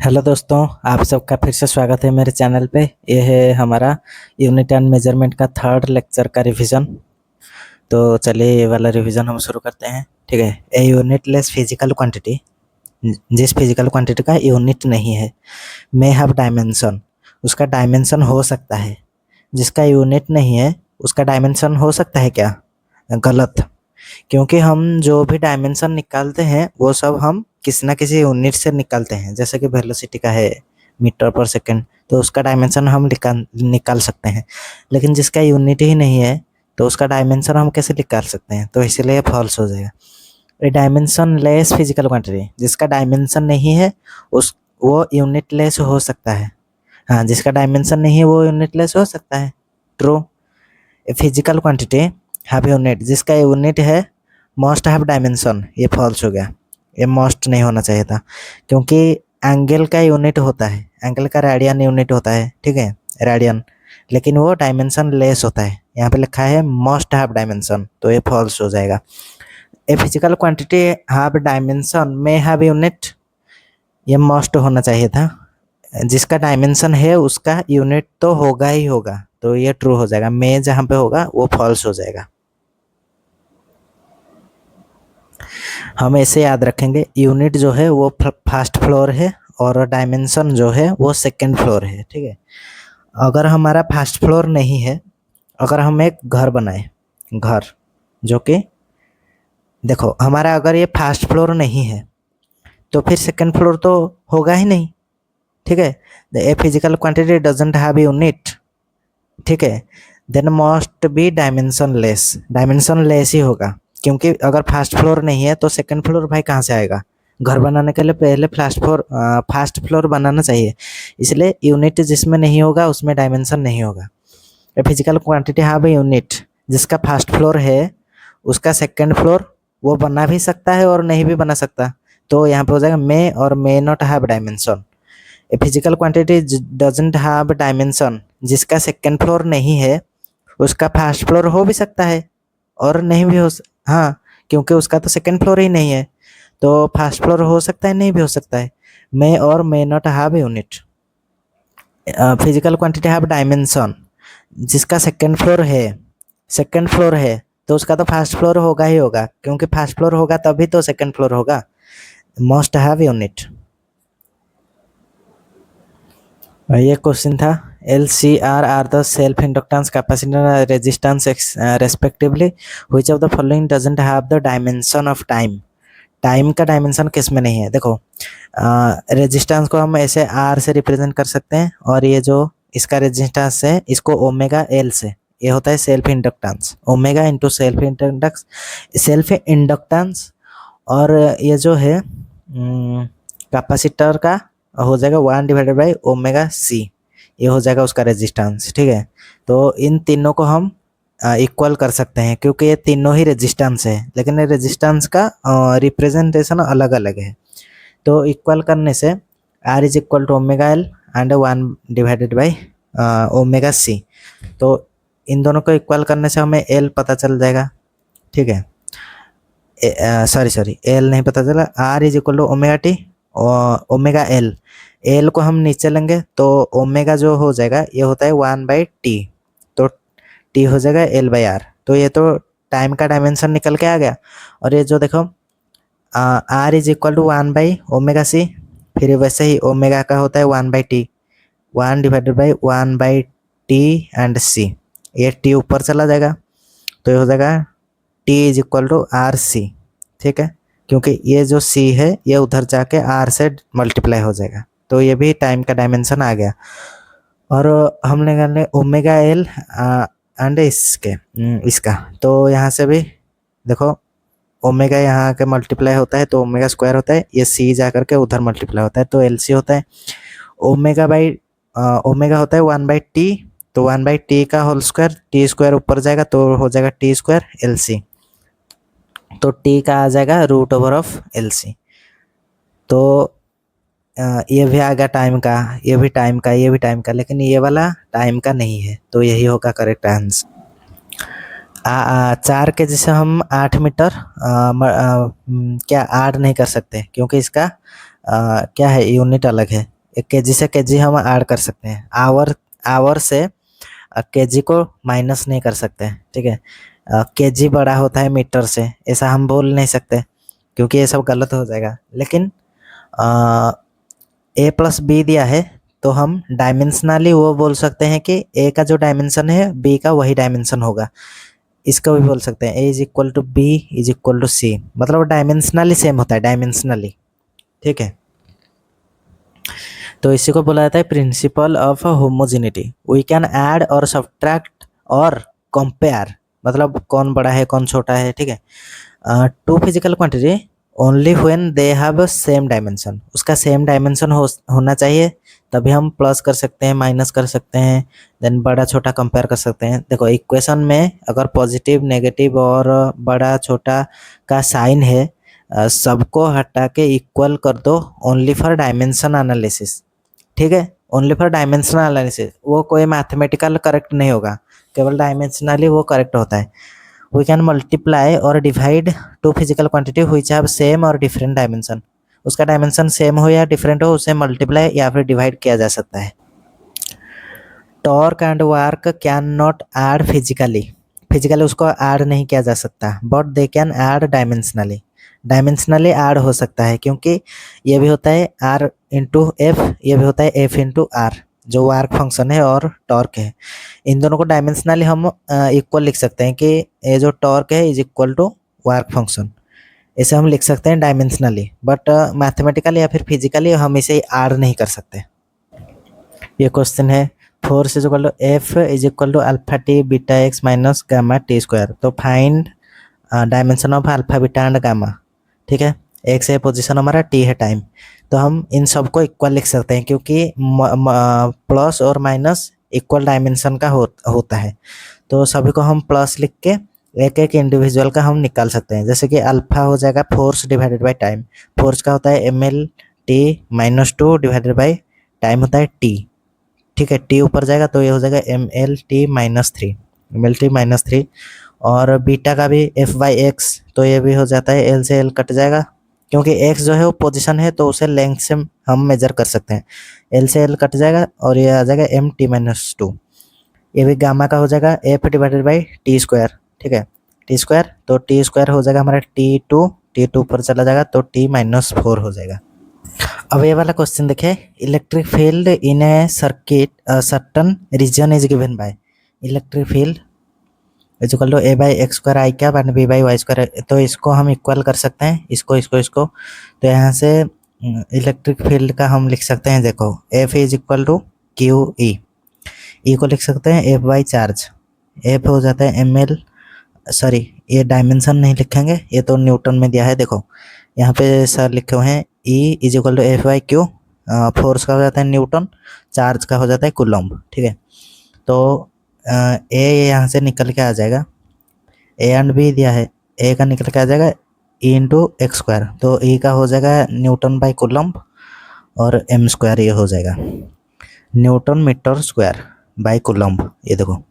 Hello दोस्तों, आप सबका फिर से स्वागत है मेरे चैनल पे। ये है हमारा यूनिट एंड मेजरमेंट का थर्ड लेक्चर का रिवीजन। तो चलिए ये वाला रिवीजन हम शुरू करते हैं। ठीक है। ए यूनिटलेस फिजिकल क्वांटिटी, जिस फिजिकल क्वांटिटी का यूनिट नहीं है, मे हैव डायमेंशन, उसका डायमेंशन हो सकता है। जिसका यूनिट नहीं है उसका डायमेंशन हो सकता है क्या? गलत। क्योंकि हम जो भी डायमेंशन निकालते हैं वो सब हम किसी ना किसी यूनिट से निकालते हैं। जैसे कि वेलोसिटी का है मीटर पर सेकंड, तो उसका डायमेंशन हम निकाल सकते हैं। लेकिन जिसका यूनिट ही नहीं है तो उसका डायमेंशन हम कैसे निकाल सकते हैं? तो इसीलिए फॉल्स हो जाएगा। ए डायमेंशन लेस फिजिकल क्वांटिटी, जिसका डायमेंशन नहीं है उस वो यूनिट लेस हो सकता है। हाँ, जिसका डायमेंशन नहीं है वो यूनिट लेस हो सकता है। True. Physical quantity have unit, जिसका यूनिट है मस्ट हैव डायमेंशन, ये फॉल्स हो गया। ये मस्ट नहीं होना चाहिए था, क्योंकि एंगल का यूनिट होता है, एंगल का रेडियन यूनिट होता है। ठीक है, रेडियन, लेकिन वो डायमेंशन लेस होता है। यहाँ पे लिखा है मस्ट हैव डायमेंशन, तो ये फॉल्स हो जाएगा। ए physical quantity have dimension may have unit, ये मस्ट होना चाहिए था। जिसका डायमेंशन है उसका यूनिट तो होगा ही होगा, तो ये ट्रू हो जाएगा। मे जहाँ पे होगा वो फॉल्स हो जाएगा। हम ऐसे याद रखेंगे, यूनिट जो है वो फर्स्ट फ्लोर है और डायमेंशन जो है वो सेकंड फ्लोर है। ठीक है। अगर हमारा फर्स्ट फ्लोर नहीं है, अगर हम एक घर बनाए, घर जो कि देखो हमारा अगर ये फर्स्ट फ्लोर नहीं है तो फिर सेकंड फ्लोर तो होगा ही नहीं। ठीक है। A physical quantity doesn't have unit. ठीक है। Then must be dimensionless, dimensionless ही होगा, क्योंकि अगर फर्स्ट फ्लोर नहीं है तो सेकंड फ्लोर भाई कहाँ से आएगा? घर बनाने के लिए पहले फर्स्ट फ्लोर बनाना चाहिए। इसलिए यूनिट जिसमें नहीं होगा उसमें डायमेंशन नहीं होगा। फिजिकल क्वांटिटी हैव यूनिट, जिसका फर्स्ट फ्लोर है उसका सेकंड फ्लोर वो बना भी सकता है और नहीं भी बना सकता। तो यहाँ पे हो जाएगा मे और may not have dimension. A physical quantity doesn't have dimension, जिसका सेकंड फ्लोर नहीं है उसका फर्स्ट फ्लोर हो भी सकता है और नहीं भी हाँ, क्योंकि उसका तो सेकंड फ्लोर ही नहीं है, तो फर्स्ट फ्लोर हो सकता है, नहीं भी हो सकता है। मे और may not have unit. Physical quantity have dimension, जिसका सेकंड फ्लोर है, सेकंड फ्लोर है तो उसका तो फर्स्ट फ्लोर होगा ही होगा, क्योंकि फर्स्ट फ्लोर होगा तभी तो सेकंड फ्लोर होगा। Must have unit. ये क्वेश्चन था। L C R the self inductance capacitance resistance respectively, which of the following doesn't have the dimension of time. Time का डायमेंशन किस में नहीं है? देखो, रेजिस्टेंस को हम ऐसे आर से रिप्रेजेंट कर सकते हैं, और ये जो इसका रेजिस्टेंस है इसको ओमेगा एल से, ये होता है self inductance. Omega into self inductance, self inductance. और ये जो है कैपेसिटर का हो जाएगा 1/ओमेगा सी, ये हो जाएगा उसका रेजिस्टेंस। ठीक है। तो इन तीनों को हम इक्वल कर सकते हैं, क्योंकि ये तीनों ही रेजिस्टेंस है, लेकिन रेजिस्टेंस का रिप्रेजेंटेशन अलग अलग है। तो इक्वल करने से R is equal to omega L and 1/ओमेगा सी। तो इन दोनों को इक्वल करने से हमें एल पता चल जाएगा। ठीक है। सॉरी एल नहीं पता चला। R is equal to omega T और ओमेगा एल, एल को हम नीचे लेंगे तो ओमेगा जो हो जाएगा ये होता है 1/टी, तो टी हो जाएगा L/R। तो ये तो टाइम का डायमेंशन निकल के आ गया। और ये जो देखो आर इज इक्वल टू 1/ओमेगा सी, फिर वैसे ही ओमेगा का होता है 1/टी, 1/1/टी एंड सी, ये टी ऊपर चला जाएगा तो ये हो जाएगा T is equal to R/C। ठीक है, क्योंकि ये जो सी है ये उधर जाके आर से मल्टीप्लाई हो जाएगा, तो ये भी टाइम का डायमेंशन आ गया। और हमने करने ओमेगा एल एंड इसका, तो यहाँ से भी देखो ओमेगा यहाँ के मल्टीप्लाई होता है तो ओमेगा स्क्वायर होता है, ये सी जा करके उधर मल्टीप्लाई होता है तो एल सी होता है। ओमेगा बाई ओमेगा होता है 1/टी, तो 1/टी का होल स्क्वायर, टी स्क्वायर ऊपर जाएगा तो हो जाएगा टी स्क्वायर एल सी, तो टी का आ जाएगा √/LC। तो ये भी आ गया टाइम का, ये भी टाइम का, ये भी टाइम का, लेकिन ये वाला टाइम का नहीं है, तो यही होगा करेक्ट आंसर। 4 के जैसे हम 8 मीटर क्या ऐड नहीं कर सकते, क्योंकि इसका क्या है, यूनिट अलग है। एक केजी से केजी हम ऐड कर सकते हैं, आवर आवर से केजी को माइनस नहीं कर सकते, ठीक है। केजी बड़ा होता है मीटर से, ऐसा हम बोल नहीं सकते क्योंकि ये सब गलत हो जाएगा। लेकिन ए प्लस बी दिया है तो हम डायमेंशनली वो बोल सकते हैं कि ए का जो डायमेंशन है बी का वही डायमेंशन होगा। इसको भी बोल सकते हैं A is equal to B is equal to C, मतलब डायमेंशनली सेम होता है, डायमेंशनली, ठीक है। तो इसी को बोला जाता है principle of homogeneity. We can add और सब्ट्रैक्ट और कंपेयर, मतलब कौन बड़ा है कौन छोटा है, ठीक है। Two physical quantity only when they have same dimension, उसका सेम डायमेंशन होना चाहिए, तभी हम प्लस कर सकते हैं, माइनस कर सकते हैं, देन बड़ा छोटा कंपेयर कर सकते हैं। देखो इक्वेशन में अगर पॉजिटिव नेगेटिव और बड़ा छोटा का साइन है, सबको हटा के इक्वल कर दो ओनली फॉर डायमेंशन एनालिसिस, ठीक है। ओनली फॉर डायमेंशनल एनालिसिस, वो कोई मैथमेटिकल करेक्ट नहीं होगा, केवल डायमेंशनली वो करेक्ट होता है। वी कैन मल्टीप्लाई और divide two physical quantity which have same और डिफरेंट डायमेंशन, उसका डायमेंशन सेम हो या डिफरेंट हो, उसे मल्टीप्लाई या फिर डिवाइड किया जा सकता है। Torque and work can not add physically, physically उसको ऐड नहीं किया जा सकता, but they can add dimensionally, dimensionally add हो सकता है, क्योंकि ये भी होता है आर इंटू एफ, ये भी होता है एफ इंटू आर, जो वर्क फंक्शन है और टॉर्क है। इन दोनों को डायमेंशनली हम इक्वल लिख सकते हैं कि ये जो टॉर्क है is equal to work function, इसे हम लिख सकते हैं डायमेंशनली, बट मैथमेटिकली या फिर फिजिकली हम इसे ऐड नहीं कर सकते। ये क्वेश्चन है force is equal to F is equal to alpha T beta X minus gamma T square, तो find dimension of alpha beta and gamma, ठीक है। एक्स है पोजीशन हमारा, टी है टाइम, तो हम इन सबको इक्वल लिख सकते हैं क्योंकि प्लस और माइनस इक्वल डायमेंशन का होता है, तो सभी को हम प्लस लिख के एक एक इंडिविजुअल का हम निकाल सकते हैं। जैसे कि अल्फा हो जाएगा force divided by time, force का होता है M L T minus two divided by time होता है टी, ठीक है। टी ऊपर जाएगा तो ये हो जाएगा M L T minus three, M L T minus three. और बीटा का भी एफ बाई एक्स, तो ये भी हो जाता है एल से एल कट जाएगा, क्योंकि एक्स जो है वो पोजीशन है तो उसे लेंथ से हम मेजर कर सकते हैं, एल से एल कट जाएगा और ये आ जाएगा एम टी माइनस टू। ये भी गामा का हो जाएगा F divided by T square, ठीक है, टी स्क्वायर, तो टी स्क्वायर हो जाएगा हमारा टी टू ऊपर चला जाएगा तो टी माइनस फोर हो जाएगा। अब ये वाला क्वेश्चन देखें, electric field in a circuit certain region is given by, electric field is equal to A by X square I cap and B by Y square, तो इसको हम इक्वल कर सकते हैं, इसको, तो यहाँ से इलेक्ट्रिक फील्ड का हम लिख सकते हैं, देखो F is equal to Q E को लिख सकते हैं एफ बाई चार्ज, एफ हो जाता है एम एल, सॉरी ये डायमेंशन नहीं लिखेंगे, ये तो न्यूटन में दिया है, देखो यहाँ पे सर लिखे हुए हैं E is equal to F by Q, force का हो जाता है न्यूटन, चार्ज का हो जाता है कूलम्ब, ठीक है। तो ए यहाँ से निकल के आ जाएगा, ए एंड बी दिया है, ए का निकल के आ जाएगा ई इंटू एक्स स्क्वायर, तो ई का हो जाएगा न्यूटन बाई कूलम्ब और एम स्क्वायर ये हो जाएगा newton metre square by coulomb, ये देखो,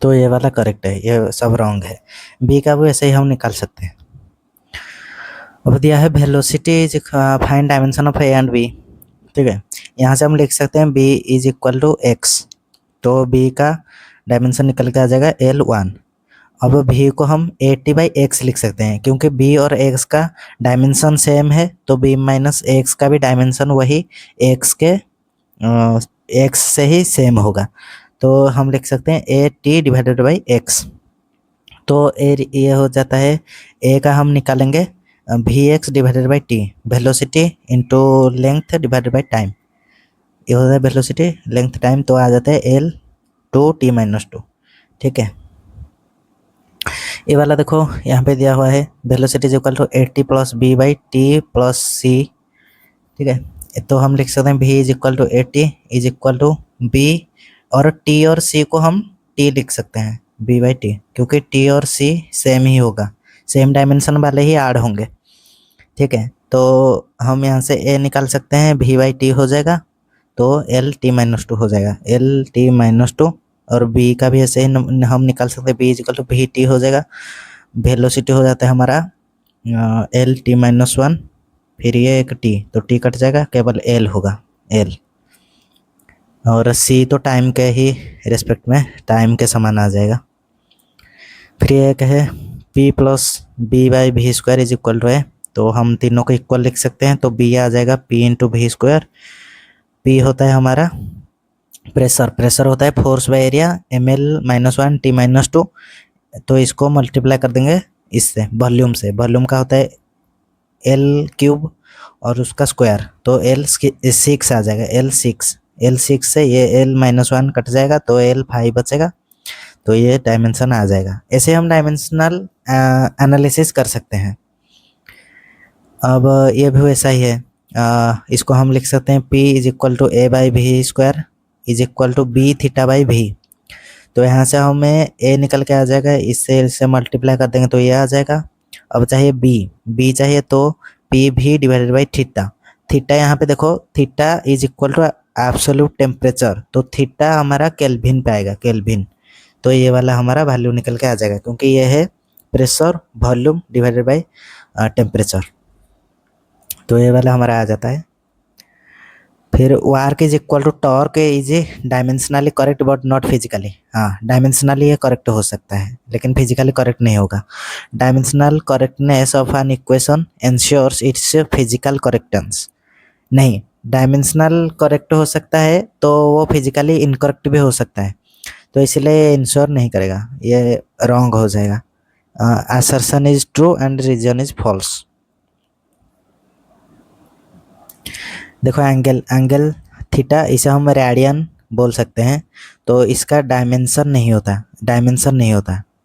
तो ये वाला करेक्ट है, ये सब रॉन्ग है। बी का भी ऐसे ही हम निकाल सकते हैं। अब दिया है velocity find dimension of A and B, ठीक है। यहाँ से हम लिख सकते हैं B is equal to X, तो बी का डायमेंशन निकल के आ जाएगा L1। अब भी को हम ए टी बाई एक्स लिख सकते हैं, क्योंकि बी और एक्स का डायमेंशन सेम है, तो बी माइनस एक्स का भी डायमेंशन वही एक्स के एक्स से ही सेम होगा, तो हम लिख सकते हैं A T divided by X, तो ये हो जाता है ए का हम निकालेंगे V X divided by T, velocity into length divided by time, ये होता है वेलोसिटी लेंथ टाइम, तो आ जाता है L two T minus to, ठीक है। ये वाला देखो यहाँ पे दिया हुआ है velocity is equal to A T plus B by T plus C, ठीक है। तो हम लिख सकते हैं V is equal to A T is equal to B, और टी और सी को हम टी लिख सकते हैं बी बाई टी, क्योंकि टी और सी सेम ही होगा, सेम डायमेंशन वाले ही ऐड होंगे, ठीक है। तो हम यहाँ से ए निकाल सकते हैं वी बाई टी हो जाएगा, तो एल टी माइनस टू हो जाएगा एल टी माइनस टू, और बी का भी ऐसे ही हम निकाल सकते हैं B is equal to V T हो जाएगा, वेलोसिटी हो जाता है हमारा एल टी माइनस वन, फिर ये एक टी, तो टी कट जाएगा, केवल एल होगा, एल। और सी तो टाइम के ही रिस्पेक्ट में टाइम के समान आ जाएगा। फिर ये एक है P plus B by V square is equal to है, तो हम तीनों को इक्वल लिख सकते हैं, तो बी आ जाएगा P into V square. P होता है हमारा प्रेशर, प्रेशर होता है force by area, M L -1 T -2, तो इसको मल्टीप्लाई कर देंगे इससे, वॉल्यूम से। वॉल्यूम का होता है एल क्यूब और उसका स्क्वायर, तो एल 6 आ जाएगा, एल 6 से ये एल -1 कट जाएगा, तो एल 5 बचेगा, तो ये डायमेंशन आ जाएगा। ऐसे हम डायमेंशनल एनालिसिस कर सकते हैं। अब ये भी वैसा ही है, इसको हम लिख सकते हैं P is equal to A by V square is equal to B theta by V. तो यहाँ से हमें ए निकल के आ जाएगा, इससे मल्टीप्लाई कर देंगे तो ये आ जाएगा। अब चाहिए बी चाहिए, तो पी भी डिवाइडेड बाई थीटा। थीटा यहाँ पे देखो, theta is equal to absolute temperature, तो थीटा हमारा केल्विन पे आएगा, केल्विन। तो ये वाला हमारा वैल्यू निकल के आ जाएगा, क्योंकि ये है pressure volume divided by temperature, तो ये वाला हमारा आ जाता है। फिर work is equal to torque is dimensionally correct but not physically. हाँ, डायमेंशनली ये करेक्ट हो सकता है, लेकिन फिजिकली करेक्ट नहीं होगा। Dimensional correctness of an equation ensures its physical correctness. नहीं, डायमेंशनल करेक्ट हो सकता है तो वो फिजिकली इनकरेक्ट भी हो सकता है, तो इसलिए इंश्योर नहीं करेगा, ये रॉन्ग हो जाएगा। Assertion is true and reason is false. देखो एंगल थीटा, इसे हम रेडियन बोल सकते हैं, तो इसका डायमेंशन नहीं होता,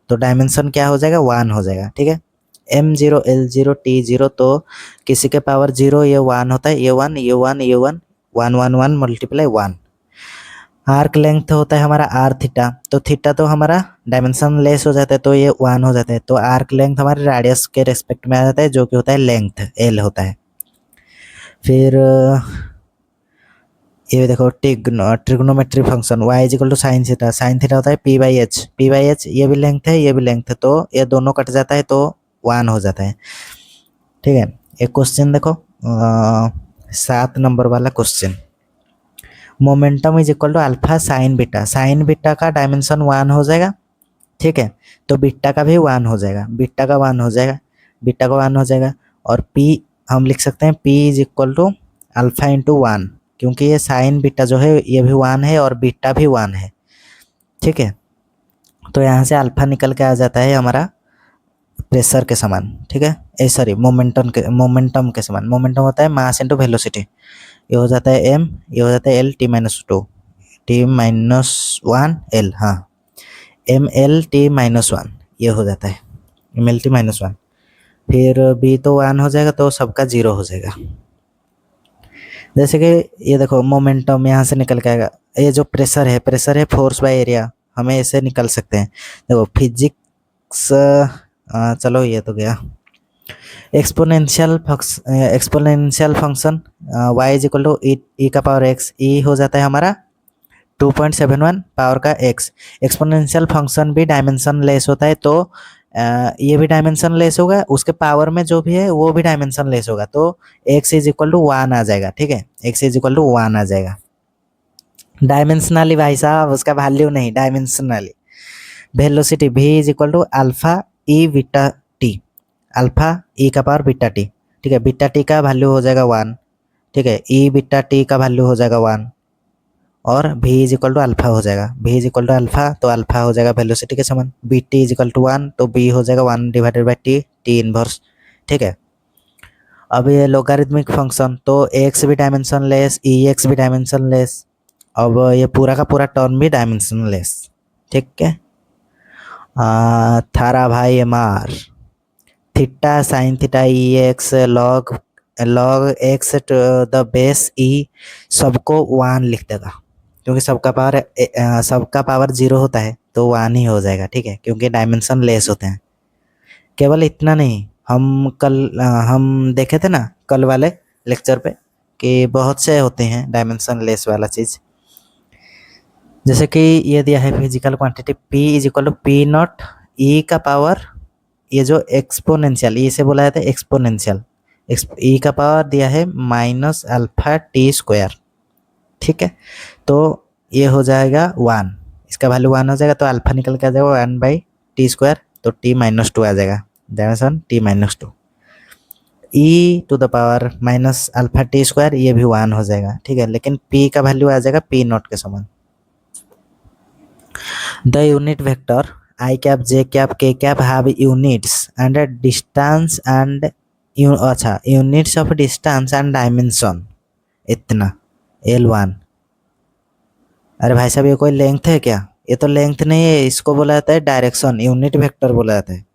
तो डायमेंशन क्या हो जाएगा, 1 हो जाएगा, ठीक है। m0 l0 t0, तो किसी के पावर 0 ये 1 होता है, ये 1 ये 1 ये 1 1 1 1 मल्टीप्लाई 1। आर्क लेंथ होता है हमारा r थीटा, तो थीटा तो हमारा डायमेंशन लेस हो जाता है, तो ये 1 हो जाता है, तो आर्क लेंथ हमारे रेडियस के रेस्पेक्ट में आ जाता है, जो कि होता है लेंथ, l होता है। फिर ये देखो trigonometry function y is equal to sine theta होता है p/h, ये भी लेंथ है, ये भी लेंथ है, तो ये दोनों कट जाता है, तो 1 हो जाता है, ठीक है। एक क्वेश्चन देखो, 7 नंबर वाला question, momentum is equal to alpha sine beta का डायमेंशन 1 हो जाएगा, ठीक है, तो बीटा का भी 1 हो जाएगा, बीटा का 1 हो जाएगा, और p हम लिख सकते हैं p is equal to alpha into 1, क्योंकि ये साइन बीटा जो है ये भी 1 है और बीटा भी 1 है, ठीक है। तो यहाँ से अल्फा निकल के आ जाता है हमारा प्रेशर के समान, ठीक है, सॉरी मोमेंटम के समान। मोमेंटम होता है मास इंटू वेलोसिटी, ये हो जाता है m, ये हो जाता है l t-2 t-1 l, हाँ ml t-1 ये हो जाता है ml t-1। फिर b तो 1 हो जाएगा, तो सबका 0 हो जाएगा। जैसे कि ये देखो मोमेंटम यहाँ से निकल के आएगा, ये जो प्रेशर है फोर्स बाय एरिया, हमें ऐसे निकल सकते हैं। देखो फिजिक्स, चलो ये तो गया। Exponential function y is equal to E का पावर x, ई हो जाता है हमारा 2.71 पावर का x। एक्सपोनेंशियल फंक्शन भी डायमेंशन लेस होता है, तो ये भी डायमेंशन लेस होगा, उसके पावर में जो भी है वो भी डायमेंशन लेस होगा, तो x इज इक्वल टू 1 आ जाएगा, ठीक है, x इज इक्वल टू 1 आ जाएगा। डायमेंशनली भाई साहब, उसका वैल्यू नहीं, dimensionally. Velocity v is equal to alpha E beta T, alpha E का पावर बीटा टी, ठीक है, बीटा टी का वैल्यू हो जाएगा 1, ठीक है, ई बीटा टी का वैल्यू हो जाएगा 1, और v is equal to alpha हो जाएगा, v is equal to alpha, तो अल्फा हो जाएगा वेलोसिटी के समान। B T is equal to 1, तो b हो जाएगा 1 डिवाइडेड बाई टी इनवर्स, ठीक है। अब ये लोगारिथमिक फंक्शन, तो x भी डायमेंशन लेस, ex भी डायमेंशन लेस, अब ये पूरा का पूरा टर्म भी डायमेंशन लेस, ठीक है। थारा भाई MR, theta sine theta E X log X to the base E, सबको 1 लिख देगा, क्योंकि सबका पावर 0 होता है, तो 1 ही हो जाएगा, ठीक है, क्योंकि डायमेंशन लेस होते हैं। केवल इतना नहीं, हम देखे थे ना कल वाले लेक्चर पे कि बहुत से होते हैं डायमेंशन लेस वाला चीज़। जैसे कि ये दिया है physical quantity p is equal to P naught E का पावर, ये जो एक्सपोनेंशियल, इसे बोला जाता है एक्सपोनेंशियल, ई का पावर दिया है माइनस अल्फा टी स्क्वायर, ठीक है। तो ये हो जाएगा 1, इसका वैल्यू 1 हो जाएगा, तो अल्फा निकल के आ जाएगा 1/t², तो टी माइनस टू आ जाएगा, that means T minus two. E to the power minus alpha T square, ये भी 1 हो जाएगा, ठीक है। लेकिन पी का वैल्यू आ जाएगा पी नॉट के समान। The unit vector I cap J cap K cap have units and distance and अच्छा units of distance and dimension इतना L1। अरे भाई साहब, ये कोई लेंथ है क्या? ये तो लेंथ नहीं है, इसको बोला जाता है डायरेक्शन, यूनिट वेक्टर बोला जाता है।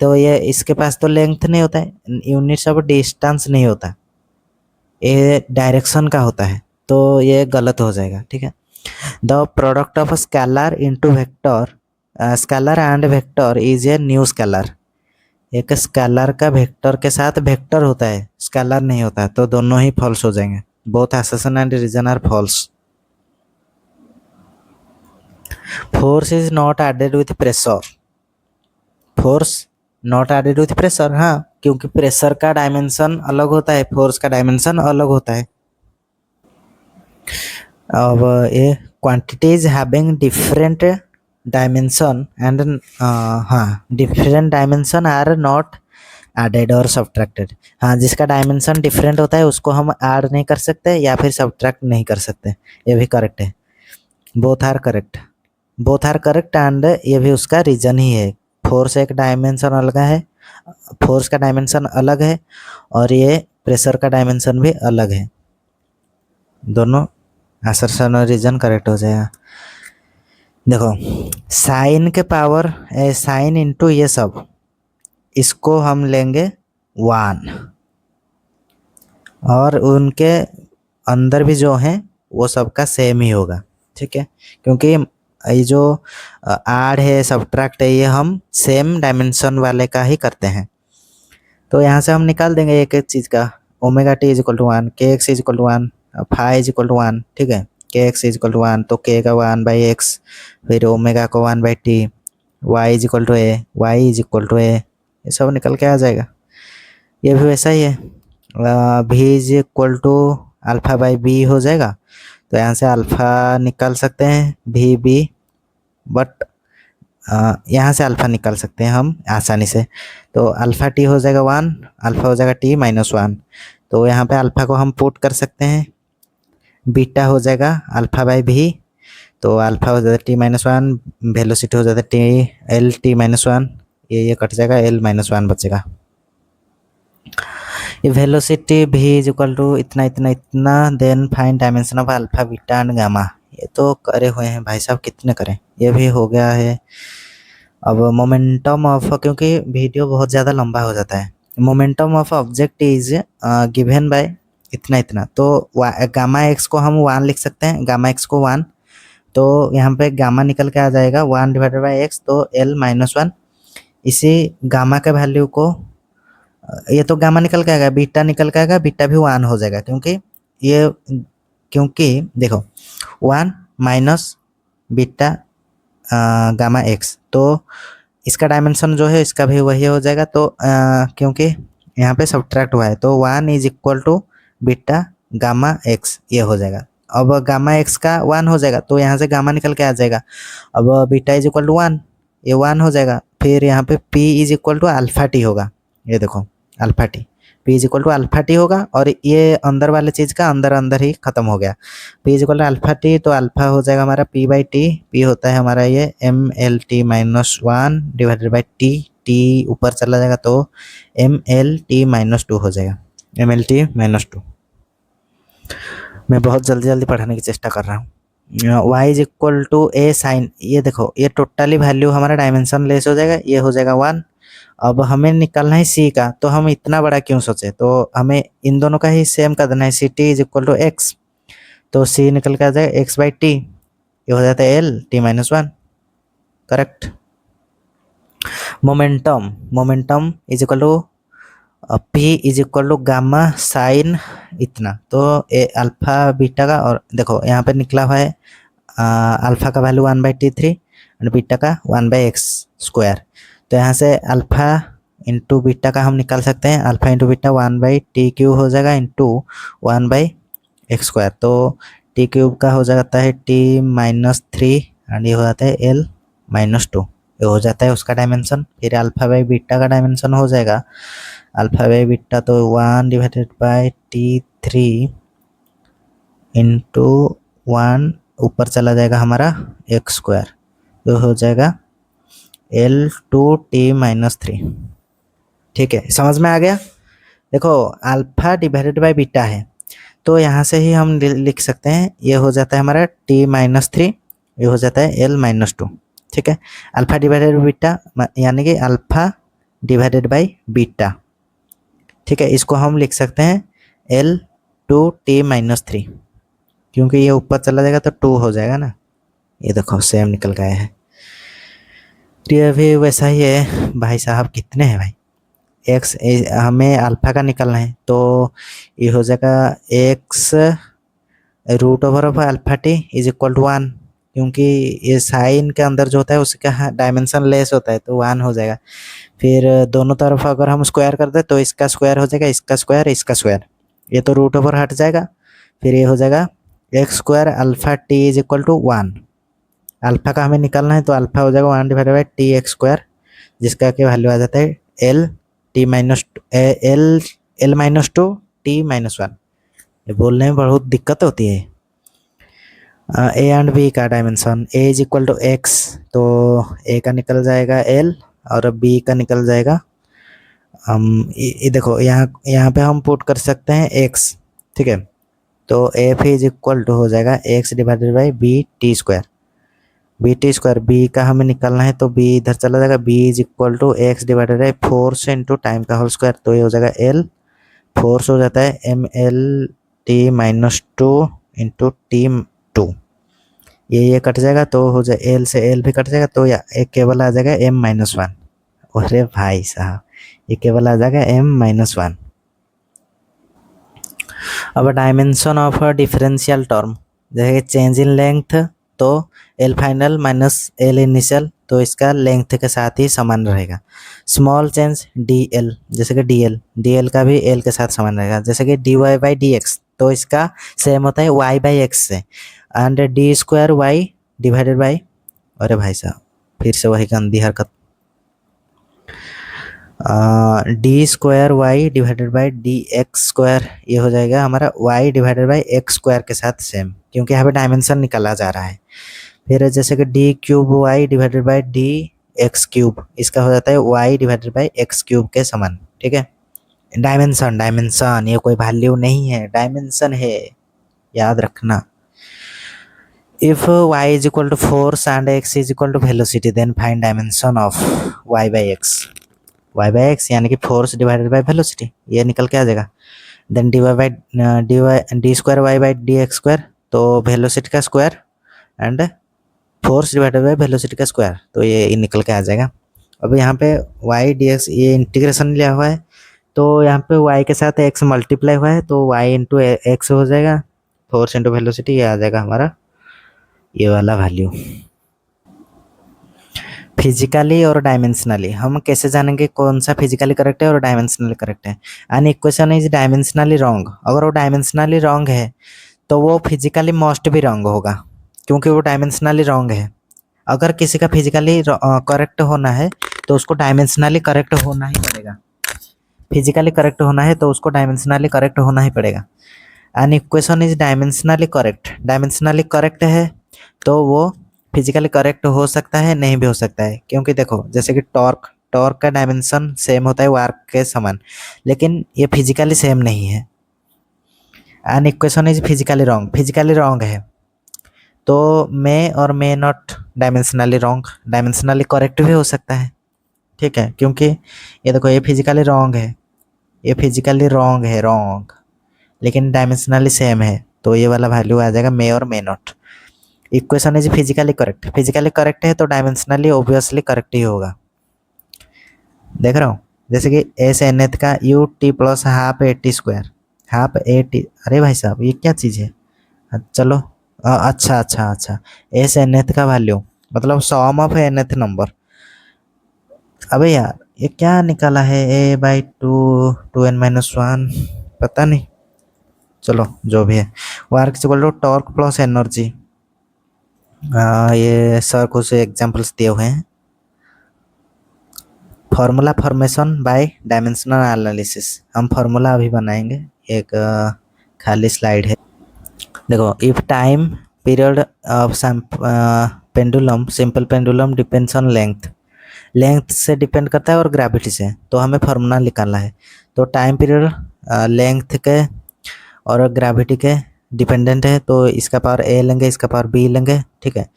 तो ये इसके पास तो लेंथ नहीं होता है, यूनिट्स ऑफ डिस्टेंस नहीं होता, ये डायरेक्शन का होता है, तो ये गलत हो जाएगा, ठीक है। The product of scalar into vector, scalar and vector is a new scalar. एक स्केलर का वेक्टर के साथ वेक्टर होता है, स्केलर नहीं होता है, तो दोनों ही फॉल्स हो जाएंगे। Both assertion and reason are false. Force is not added with pressure, force not added with pressure, हाँ, क्योंकि प्रेशर का डायमेंशन अलग होता है, फोर्स का डायमेंशन अलग होता है। अब ये quantities having different dimension and हाँ different dimension are not added और सब्ट्रैक्टेड। हाँ, जिसका डायमेंशन डिफरेंट होता है उसको हम ऐड नहीं कर सकते या फिर सब्ट्रैक्ट नहीं कर सकते, ये भी करेक्ट है। Both are correct, both are correct and ये भी उसका रीजन ही है। फोर्स एक डायमेंशन अलग है, फोर्स का डायमेंशन अलग है, और ये प्रेशर का डायमेंशन भी अलग है। दोनों असर्शन और रीजन करेक्ट हो जाएगा। देखो, साइन के पावर साइन इंटू ये सब, इसको हम लेंगे 1, और उनके अंदर भी जो है वो सबका सेम ही होगा, ठीक है। क्योंकि ये जो ऐड है सब्ट्रैक्ट है, ये हम सेम डायमेंशन वाले का ही करते हैं। तो यहाँ से हम निकाल देंगे एक एक चीज़ का, omega T is equal to 1, K X is equal to 1, phi is equal to 1, ठीक है। के एक्स इज इक्वल टू 1, तो के का 1/x, फिर ओमेगा को 1/t, Y is equal to A, Y is equal to A, ये सब निकल के आ जाएगा। ये भी वैसा ही है, भी इज इक्वल टू अल्फा/बी हो जाएगा, तो यहाँ से अल्फा निकाल सकते हैं भी बी, बट यहाँ से अल्फा निकाल सकते हैं हम आसानी से, तो अल्फा टी हो जाएगा 1, अल्फा हो जाएगा टी माइनस 1, तो यहाँ पे अल्फा को हम पुट कर सकते हैं, बीटा हो जाएगा अल्फा/भी, तो अल्फा हो जाता है टी माइनस 1, वेलोसिटी हो जाता है टी एल टी माइनस 1, ये कट जाएगा, एल माइनस 1 बचेगा। ये वेलोसिटी भी इज इक्वल टू इतना इतना इतना, then find dimension of alpha beta and gamma, ये तो करे हुए हैं भाई साहब, कितने करें, ये भी हो गया है। अब मोमेंटम ऑफ, क्योंकि वीडियो बहुत ज़्यादा लंबा हो जाता है, momentum of object is given bye इतना इतना, तो गामा एक्स को हम 1 लिख सकते हैं, गामा एक्स को 1, तो यहाँ पे गामा निकल के आ जाएगा 1/x, तो एल माइनस 1। इसी गामा के वैल्यू को, ये तो गामा निकल के आएगा, बीटा निकल के आएगा, बीटा भी 1 हो जाएगा, क्योंकि देखो 1 माइनस बीटा गामा एक्स, तो इसका डायमेंशन जो है इसका भी वही हो जाएगा, तो क्योंकि यहाँ पे सब्ट्रैक्ट हुआ है, तो 1 is equal to beta gamma X, ये हो जाएगा। अब गामा एक्स का 1 हो जाएगा, तो यहाँ से गामा निकल के आ जाएगा, अब बीटा इज इक्वल टू 1, ये 1 हो जाएगा, फिर यहाँ पे P is equal to alpha T होगा, ये देखो alpha T, P is equal to alpha T होगा, और ये अंदर वाले चीज़ का अंदर अंदर ही खत्म हो गया, P is equal to alpha T, तो अल्फा हो जाएगा हमारा p/t, पी होता है हमारा ये mlt minus 1 divided by T, T ऊपर चला जाएगा तो mlt माइनस 2 हो जाएगा, mlt माइनस 2। मैं बहुत जल्दी जल्दी पढ़ाने की चेष्टा कर रहा हूँ। y is equal to A sine, ये देखो ये टोटली वैल्यू हमारा डायमेंशन लेस हो जाएगा, ये हो जाएगा 1। अब हमें निकालना है सी का, तो हम इतना बड़ा क्यों सोचे, तो हमें इन दोनों का ही सेम कर देना है, C T is equal to X, तो सी निकल के आ जाएगा x/t, ये हो जाता है L T minus 1, correct. Momentum is equal to P is equal to gamma sine इतना, तो ए अल्फा बीटा का, और देखो यहाँ पे निकला हुआ है अल्फा का वैल्यू 1/t3 और बीटा का 1/x², तो यहाँ से अल्फा इंटू बीटा का हम निकाल सकते हैं, अल्फा इंटू बीटा 1/t³ हो जाएगा इंटू 1/x²। तो t³ का हो जाता है t-3 एंड ये हो जाता है l-2, ये हो जाता है उसका डायमेंशन। फिर अल्फा बाई बीटा का डायमेंशन हो जाएगा, अल्फा बाई बीटा तो 1/t3 इंटू 1 ऊपर चला जाएगा हमारा x², तो हो जाएगा l2t-3। ठीक है, समझ में आ गया। देखो अल्फा डिवाइडेड बाय बीटा है, तो यहाँ से ही हम लिख सकते हैं, ये हो जाता है हमारा t-3, ये हो जाता है l-2। ठीक है, अल्फा डिवाइडेड बाय बीटा यानी कि अल्फा डिवाइडेड बाय बीटा। ठीक है, इसको हम लिख सकते हैं l2t-3, क्योंकि ये ऊपर चला जाएगा तो 2 हो जाएगा ना। ये देखो सेम निकल गया है। ये भी वैसा ही है भाई साहब। कितने हैं भाई, एक्स हमें अल्फा का निकालना है, तो ये हो जाएगा X root over of alpha T is equal to 1, क्योंकि ये साइन के अंदर जो होता है उसका डायमेंशन लेस होता है तो 1 हो जाएगा। फिर दोनों तरफ अगर हम स्क्वायर कर दे तो इसका स्क्वायर हो जाएगा, इसका स्क्वायर, इसका स्क्वायर, ये तो रूट ओवर हट जाएगा। फिर ये हो जाएगा x² alpha T is equal to 1। Alpha का हमें निकालना है, तो अल्फा हो जाएगा 1/t(x²), जिसका क्या वैल्यू आ जाता है l-2t-1। ये बोलने में बहुत दिक्कत होती है। ए एंड बी का dimension, A is equal to X, तो ए का निकल जाएगा l और बी का निकल जाएगा ये देखो यहाँ पे हम पुट कर सकते हैं x। ठीक है, तो एफ इज इक्वल टू हो जाएगा x divided by b(t²). b(t²) b का हमें निकालना है, तो b इधर चला जाएगा, b is equal to x divided by force into time का होल स्क्वायर, तो ये हो जाएगा l, फोर्स हो जाता है ml(t-2) इंटू t2। ये कट जाएगा तो हो जाए l से l भी कट जाएगा, तो या एक केवल आ जाएगा m-1। अरे भाई साहब, ये केवल आ जाएगा m-1। अब dimension of a differential term, जैसे चेंज इन लेंथ, तो L final minus L initial, तो इसका लेंथ के साथ ही समान रहेगा। स्मॉल चेंज डी एल, जैसे कि डी एल का भी एल के साथ समान रहेगा। जैसे कि D Y by D X, तो इसका सेम होता है वाई बाई एक्स से। And d² Y divided by, अरे भाई साहब फिर से वही गंदी हरकत, d² Y divided by dx², ये हो जाएगा हमारा y डिवाइडेड बाई x² के साथ सेम, क्योंकि यहाँ पे डायमेंशन निकाला जा रहा है। फिर जैसे कि d³ Y divided by dx³, इसका हो जाता है y डिवाइडेड बाई x³ के समान। ठीक है, डायमेंशन ये कोई वैल्यू नहीं है, डायमेंशन है, याद रखना। If y is equal to force and x is equal to velocity, then find dimension of y by x। y by x यानी कि फोर्स डिवाइडेड बाय वेलोसिटी, ये निकल के आ जाएगा। Then d² y by dx², तो velocity का square and force divided by velocity का square, तो ये निकल के आ जाएगा। अब यहाँ पे y dx ये इंटीग्रेशन लिया हुआ है, तो यहाँ पे y के साथ x मल्टीप्लाई हुआ है, तो y इंटू एक्स हो जाएगा, फोर्स इंटू वेलोसिटी, ये आ जाएगा हमारा ये वाला वैल्यू। फिजिकली और डायमेंशनली हम कैसे जानेंगे कौन सा फिजिकली करेक्ट है और डायमेंशनली करेक्ट है। An equation is dimensionally wrong, अगर वो डायमेंशनली रॉन्ग है तो वो फिजिकली मस्ट भी रॉन्ग होगा, क्योंकि वो डायमेंशनली रॉन्ग है। अगर किसी का फिजिकली करेक्ट होना है तो उसको डायमेंशनली करेक्ट होना ही पड़ेगा। फिजिकली करेक्ट होना है तो उसको डायमेंशनली करेक्ट होना ही पड़ेगा। An equation is dimensionally correct है तो वो फिजिकली करेक्ट हो सकता है, नहीं भी हो सकता है, क्योंकि देखो जैसे कि टॉर्क का डायमेंशन सेम होता है वार्क के समान, लेकिन ये फिजिकली सेम नहीं है। An equation is physically wrong है, तो मे और may not dimensionally wrong, dimensionally correct भी हो सकता है। ठीक है, क्योंकि ये देखो ये फिजिकली रॉन्ग है, ये फिजिकली रॉन्ग लेकिन डायमेंशनली सेम है, तो ये वाला वैल्यू आ जाएगा मे और may not. Equation is physically correct है तो डायमेंशनली ऑब्वियसली करेक्ट ही होगा। देख रहा हूँ, जैसे कि एस एन एथ का U T plus half A T square, half A T, अरे भाई साहब ये क्या चीज़ है। चलो अच्छा एस एन एथ का वैल्यू मतलब sum of nth number. अबे यार ये क्या निकाला है, A by two, two N minus one, पता नहीं, चलो जो भी है। Work equal to torque plus energy. ये सर कुछ एग्जांपल्स दिए हुए हैं। Formula formation by dimensional analysis, हम फॉर्मूला अभी बनाएंगे, एक खाली स्लाइड है। देखो, if time period of pendulum, simple pendulum depends on length, length से डिपेंड करता है और ग्रेविटी से, तो हमें फार्मूला निकालना है। तो टाइम पीरियड लेंथ के और ग्रेविटी के डिपेंडेंट है, तो इसका पावर ए लेंगे, इसका पावर बी लेंगे, ठीक है।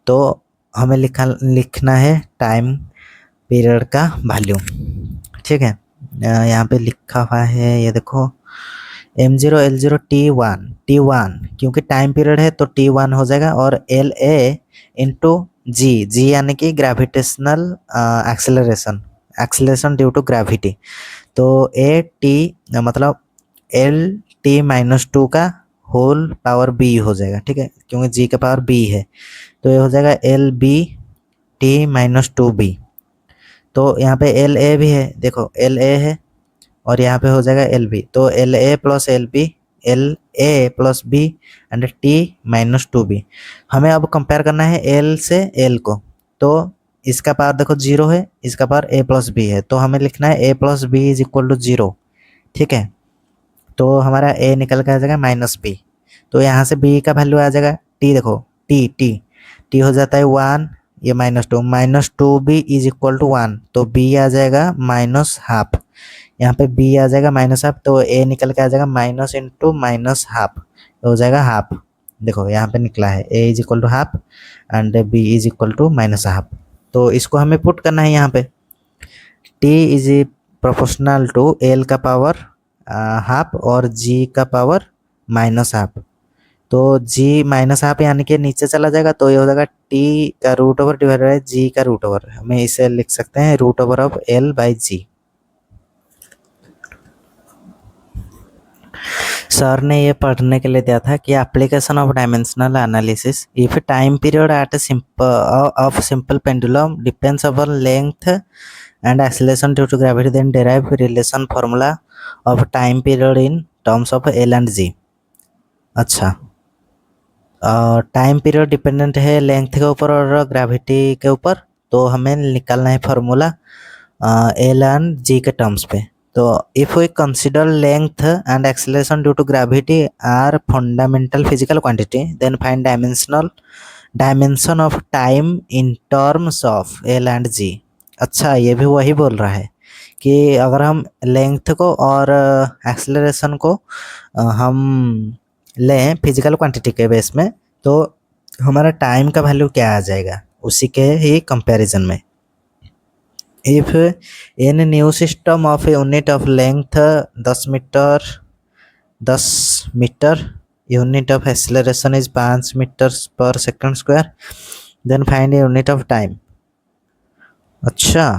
तो हमें लिखना है टाइम पीरियड का वैल्यू, ठीक है। यहाँ पे लिखा हुआ है, ये देखो, M0 L0 T1 क्योंकि टाइम पीरियड है तो T1 हो जाएगा, और LA इंटू जी यानी कि gravitational acceleration, acceleration due to gravity. तो AT मतलब LT-2 का होल पावर B हो जाएगा, ठीक है, क्योंकि G का पावर B है, तो ये हो जाएगा LBT-2B। तो यहाँ पे LA भी है, देखो LA है, और यहाँ पे हो जाएगा LB, तो LA plus LB, LA plus B and T-2B। हमें अब कंपेयर करना है L से L को, तो इसका पावर देखो 0 है, इसका पावर A प्लस B है, तो हमें लिखना है A plus B is equal to 0, ठीक है। तो हमारा A निकल के आ जाएगा -B, तो यहाँ से B का वैल्यू आ जाएगा T, देखो T हो जाता है 1, ये -2 इज इक्वल टू 1, तो B आ जाएगा -12, यहाँ पे B आ जाएगा -12, तो A निकल के आ जाएगा माइनस इंटू -12 हो जाएगा हाफ। देखो यहाँ पे निकला है A is equal to half and B is equal to -12, तो इसको हमें पुट करना है यहाँ पे। T is proportional to L का पावर हाफ और G का पावर -12, तो G -12 यानी कि नीचे चला जाएगा, तो ये हो जाएगा T का root over divided by G का रूट ओवर, हमें इसे लिख सकते हैं root over of L by G। Sir ने ये पढ़ने के लिए दिया था कि application of dimensional analysis, if time period at of simple pendulum depends upon length and acceleration due to gravity, then derive relation formula of time period in terms of L and G। अच्छा, time period dependent है length के ऊपर और gravity के ऊपर, तो हमें निकालना है फार्मूला L एंड G के टर्म्स पे। तो if we consider length and acceleration due to gravity are fundamental physical quantity, then find dimension of time in terms of L and G। अच्छा, ये भी वही बोल रहा है कि अगर हम लेंथ को और एक्सेलरेशन को हम लें फिजिकल क्वांटिटी के बेस में, तो हमारा टाइम का वैल्यू क्या आ जाएगा उसी के ही कंपैरिजन में। If in new system of unit of length 10 metre, unit of acceleration is 5 metre per second square, then find unit of time. अच्छा,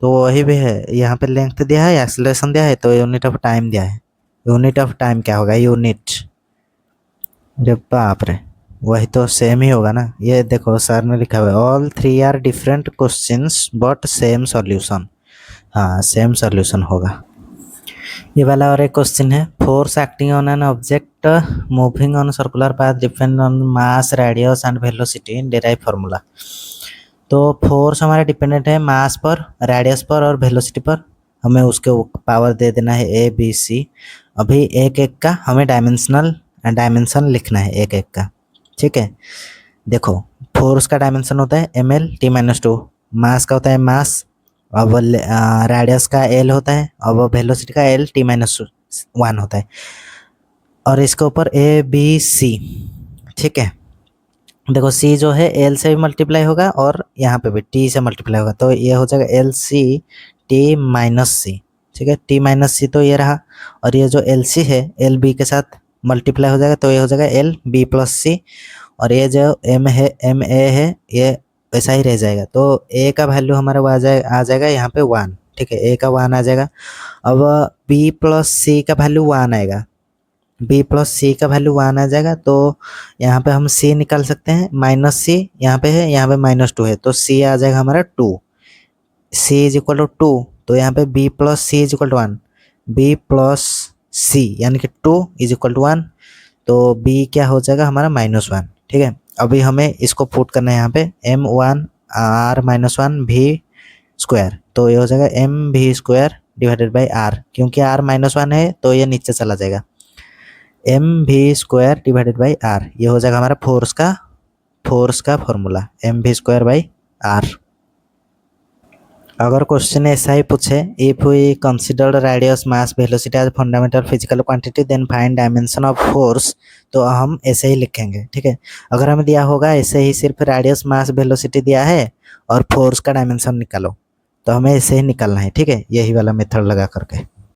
तो वही भी है, यहाँ पे लेंथ दिया है, एक्सेलरेशन दिया है, तो यूनिट ऑफ टाइम दिया है। यूनिट ऑफ टाइम क्या होगा, यूनिट, अरे बाप रे, वही तो सेम ही होगा ना। ये देखो सर ने लिखा हुआ है all 3 are different questions but same solution, हाँ सेम सॉल्यूशन होगा। ये वाला और एक क्वेश्चन है, force acting on an object moving on circular path depend on mass, radius and velocity, derive formula. तो फोर्स हमारा डिपेंडेंट है मास पर, रेडियस पर और वेलोसिटी पर, हमें उसके पावर दे देना है A B C। अभी एक एक का हमें डायमेंशन लिखना है एक एक का, ठीक है। देखो, फोर्स का डायमेंशन होता है ml T-2, मास का होता है मास, अब रेडियस का L होता है, अब वेलोसिटी का L T-1 होता है, और इसके ऊपर A B C, ठीक है। देखो C जो है L से भी मल्टीप्लाई होगा और यहाँ पे भी T से मल्टीप्लाई होगा, तो ये हो जाएगा LC T-C, ठीक है। T-C तो ये रहा, और ये जो LC है LB के साथ मल्टीप्लाई हो जाएगा, तो ये हो जाएगा LB प्लस C, और ये जो MA है ये वैसा ही रह जाएगा। तो A का वैल्यू हमारा आ जाएगा यहाँ पे 1, ठीक है, A का 1 आ जाएगा। अब B प्लस C का वैल्यू 1 आएगा, B प्लस C का वैल्यू 1 आ जाएगा, तो यहाँ पे हम C निकाल सकते हैं, -C यहाँ पे है, यहाँ पे -2 है, तो C आ जाएगा हमारा 2, सी इज इक्वल टू 2, तो यहाँ पे B plus C is equal to 1, B plus C यानी कि 2 इज इक्वल टू 1, तो बी क्या हो जाएगा हमारा -1। ठीक है, अभी हमें इसको पुट करना है यहाँ पे m1 r-1 भी स्क्वायर, तो ये हो जाएगा M V square divided by are, क्योंकि r -1 है तो ये नीचे चला जाएगा, M V square divided by are, ये हो जाएगा हमारा फोर्स का formula M V square by R. अगर क्वेश्चन ऐसा ही पूछे, if we considered radius mass velocity as fundamental physical quantity then find dimension of force, तो हम ऐसे ही लिखेंगे। ठीक है, अगर हमें दिया होगा ऐसे ही सिर्फ रेडियस मास वेलोसिटी दिया है और फोर्स का डायमेंशन निकालो, तो हमें ऐसे ही निकालना है। ठीक है, यही वाला मेथड लगा करके।